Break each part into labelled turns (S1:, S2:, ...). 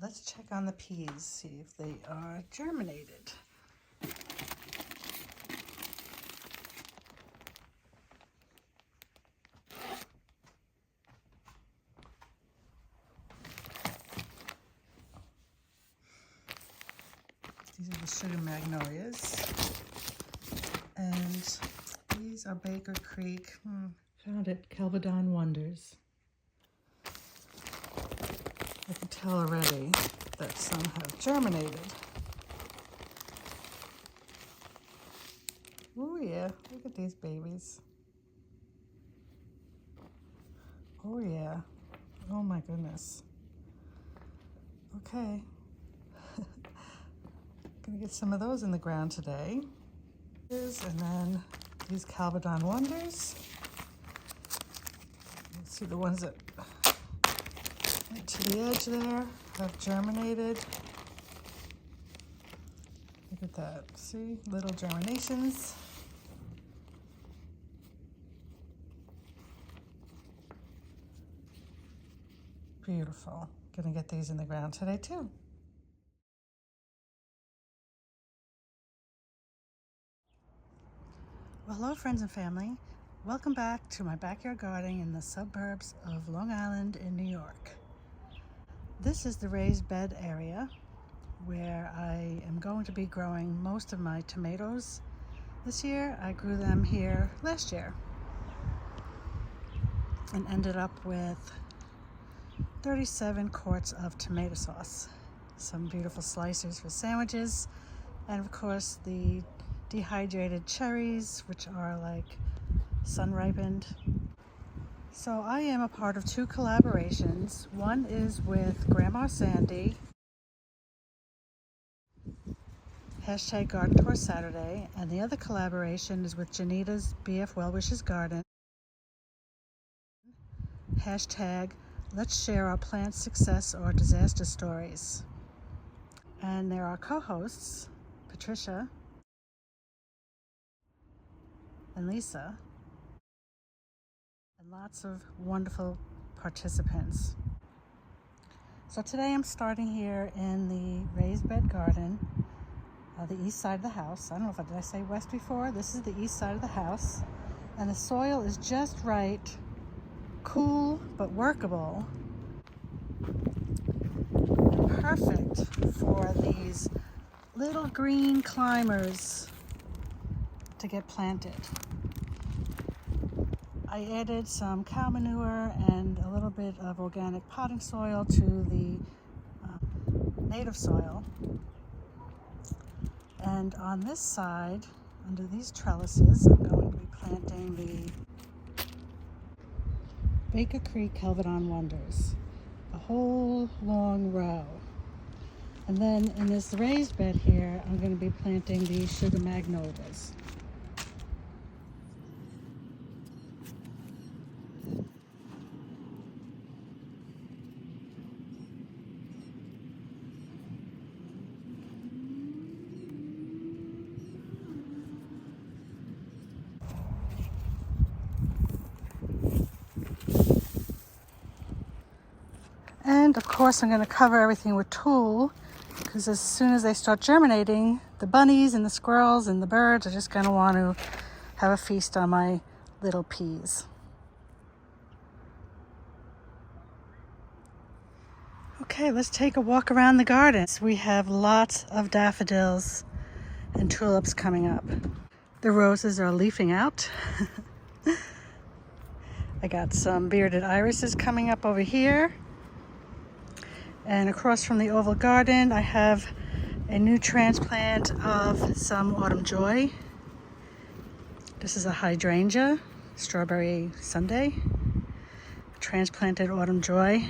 S1: let's check on the peas, see if they are germinated. These are the sugar magnolias. And these are Baker Creek. Found it, Kelvedon Wonders. I can tell already that some have germinated. Oh yeah, look at these babies. Oh yeah, oh my goodness. Okay, gonna get some of those in the ground today. And then these Kelvedon Wonders. Let's see the ones that went to the edge there have germinated. Look at that, see, little germinations. Beautiful. Gonna get these in the ground today too. Well, hello friends and family. Welcome back to my backyard gardening in the suburbs of Long Island in New York. This is the raised bed area where I am going to be growing most of my tomatoes. This year I grew them here last year and ended up with 37 quarts of tomato sauce, some beautiful slicers for sandwiches, and of course the dehydrated cherries, which are like sun-ripened. So I am a part of two collaborations. One is with Grandma Sandy, hashtag Garden Tour Saturday, and the other collaboration is with Janita's BF Well Wishes Garden, hashtag Let's Share Our Plant Success or Disaster Stories. And there are co-hosts, Patricia and Lisa, and lots of wonderful participants. So today I'm starting here in the raised bed garden, the east side of the house. I don't know did I say west before? This is the east side of the house, and the soil is just right, cool but workable, and perfect for these little green climbers to get planted. I added some cow manure and a little bit of organic potting soil to the native soil. And on this side, under these trellises, I'm going to be planting the Baker Creek Kelvedon Wonders, a whole long row. And then in this raised bed here, I'm going to be planting the sugar magnolias. And of course I'm going to cover everything with tulle, because as soon as they start germinating, the bunnies and the squirrels and the birds are just going to want to have a feast on my little peas. Okay, let's take a walk around the garden. We have lots of daffodils and tulips coming up. The roses are leafing out. I got some bearded irises coming up over here. And across from the oval garden, I have a new transplant of some autumn joy. This is a hydrangea, strawberry sundae, transplanted autumn joy,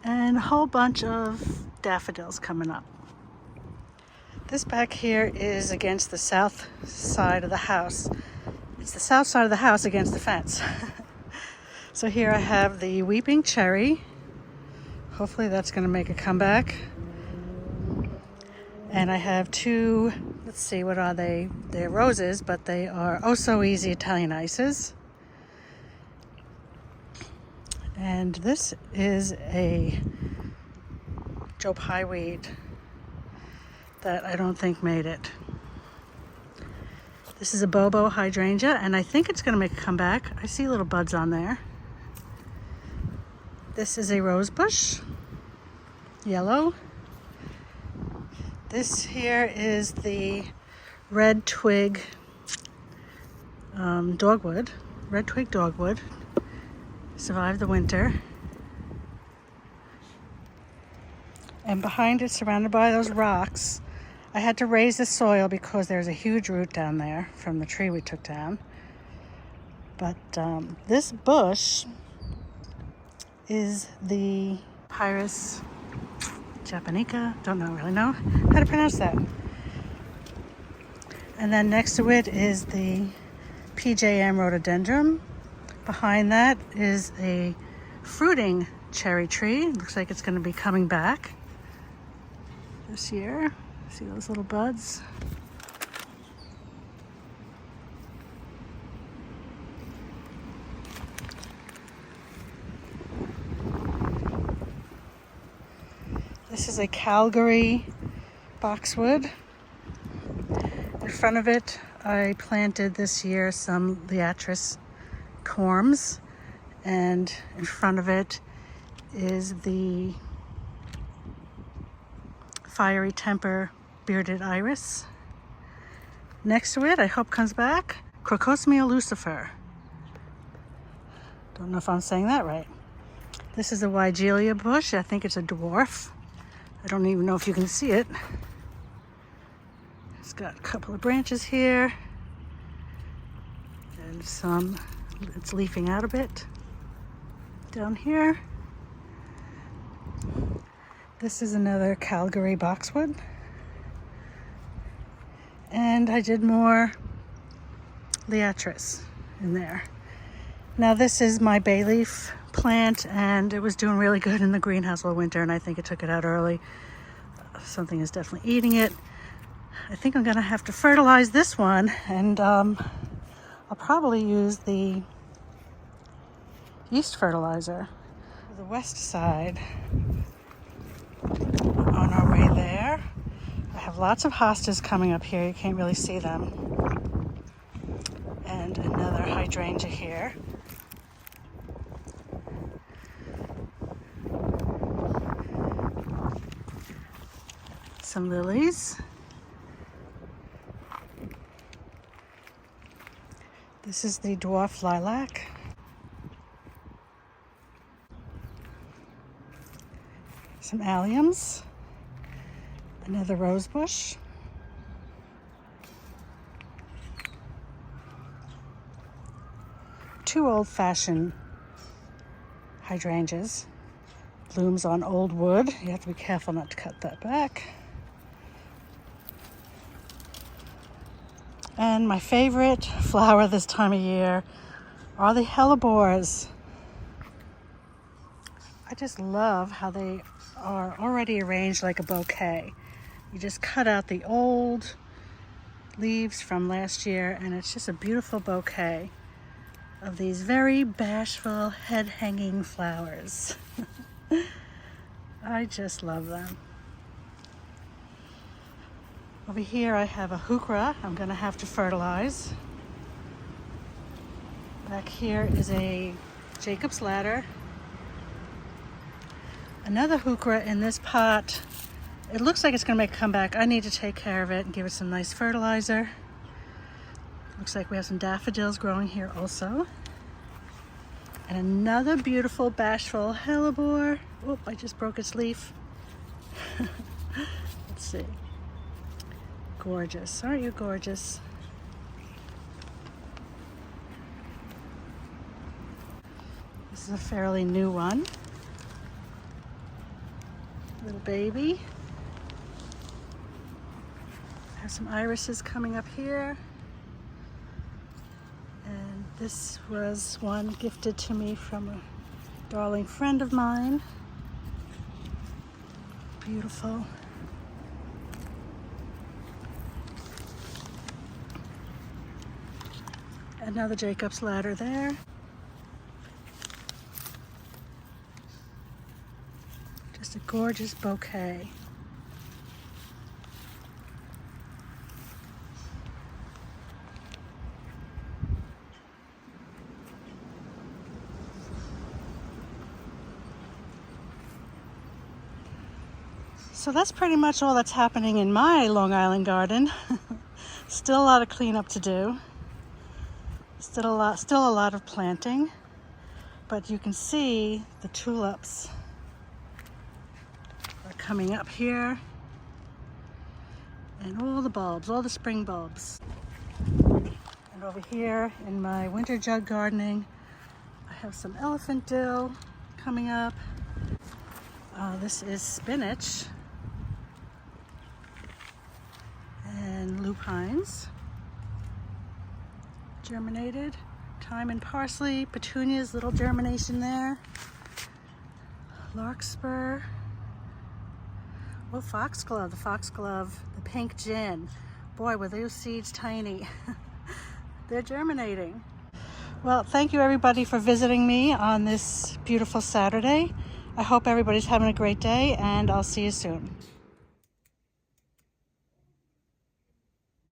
S1: and a whole bunch of daffodils coming up. This back here is against the south side of the house. It's the south side of the house against the fence. So here I have the weeping cherry. Hopefully that's going to make a comeback. And I have two, let's see, what are they? They're roses, but they are oh so easy Italian ices. And this is a Joe Pye weed that I don't think made it. This is a Bobo hydrangea, and I think it's going to make a comeback. I see little buds on there. This is a rose bush, yellow. This here is the red twig dogwood. Red twig dogwood. Survived the winter. And behind it, surrounded by those rocks, I had to raise the soil because there's a huge root down there from the tree we took down. But this bush is the Pyrus japonica. Don't really know how to pronounce that. And then next to it is the PJM rhododendron. Behind that is a fruiting cherry tree. Looks like it's going to be coming back this year. See those little buds? This is a Calgary boxwood. In front of it, I planted this year some Liatris corms, and in front of it is the fiery temper bearded iris. Next to it, I hope comes back, Crocosmia lucifer. Don't know if I'm saying that right. This is a Weigelia bush. I think it's a dwarf. I don't even know if you can see it. It's got a couple of branches here and some, it's leafing out a bit down here. This is another Calgary boxwood. And I did more Liatris in there. Now this is my bay leaf plant, and it was doing really good in the greenhouse all winter, and I think it took it out early. Something is definitely eating it. I think I'm gonna have to fertilize this one, and I'll probably use the yeast fertilizer. The west side, on our way there. I have lots of hostas coming up here. You can't really see them. And another hydrangea here. Some lilies. This is the dwarf lilac. Some alliums. Another rose bush. Two old-fashioned hydrangeas. Blooms on old wood. You have to be careful not to cut that back. And my favorite flower this time of year are the hellebores. I just love how they are already arranged like a bouquet. You just cut out the old leaves from last year, and it's just a beautiful bouquet of these very bashful, head-hanging flowers. I just love them. Over here I have a heuchera I'm gonna have to fertilize. Back here is a Jacob's ladder. Another heuchera in this pot. It looks like it's gonna make a comeback. I need to take care of it and give it some nice fertilizer. Looks like we have some daffodils growing here also. And another beautiful bashful hellebore. Oh, I just broke its leaf. Let's see. Gorgeous, aren't you gorgeous? This is a fairly new one. Little baby. Have some irises coming up here. And this was one gifted to me from a darling friend of mine. Beautiful. Another Jacob's ladder there. Just a gorgeous bouquet. So that's pretty much all that's happening in my Long Island garden. Still a lot of cleanup to do. Still a lot of planting. But you can see the tulips are coming up here. And all the bulbs, all the spring bulbs. And over here in my winter jug gardening, I have some elephant dill coming up. This is spinach. And lupines, germinated, thyme and parsley, petunias, little germination there, larkspur, oh, foxglove, the foxglove, the pink gin. Boy, were those seeds tiny. They're germinating. Well, thank you everybody for visiting me on this beautiful Saturday. I hope everybody's having a great day, and I'll see you soon.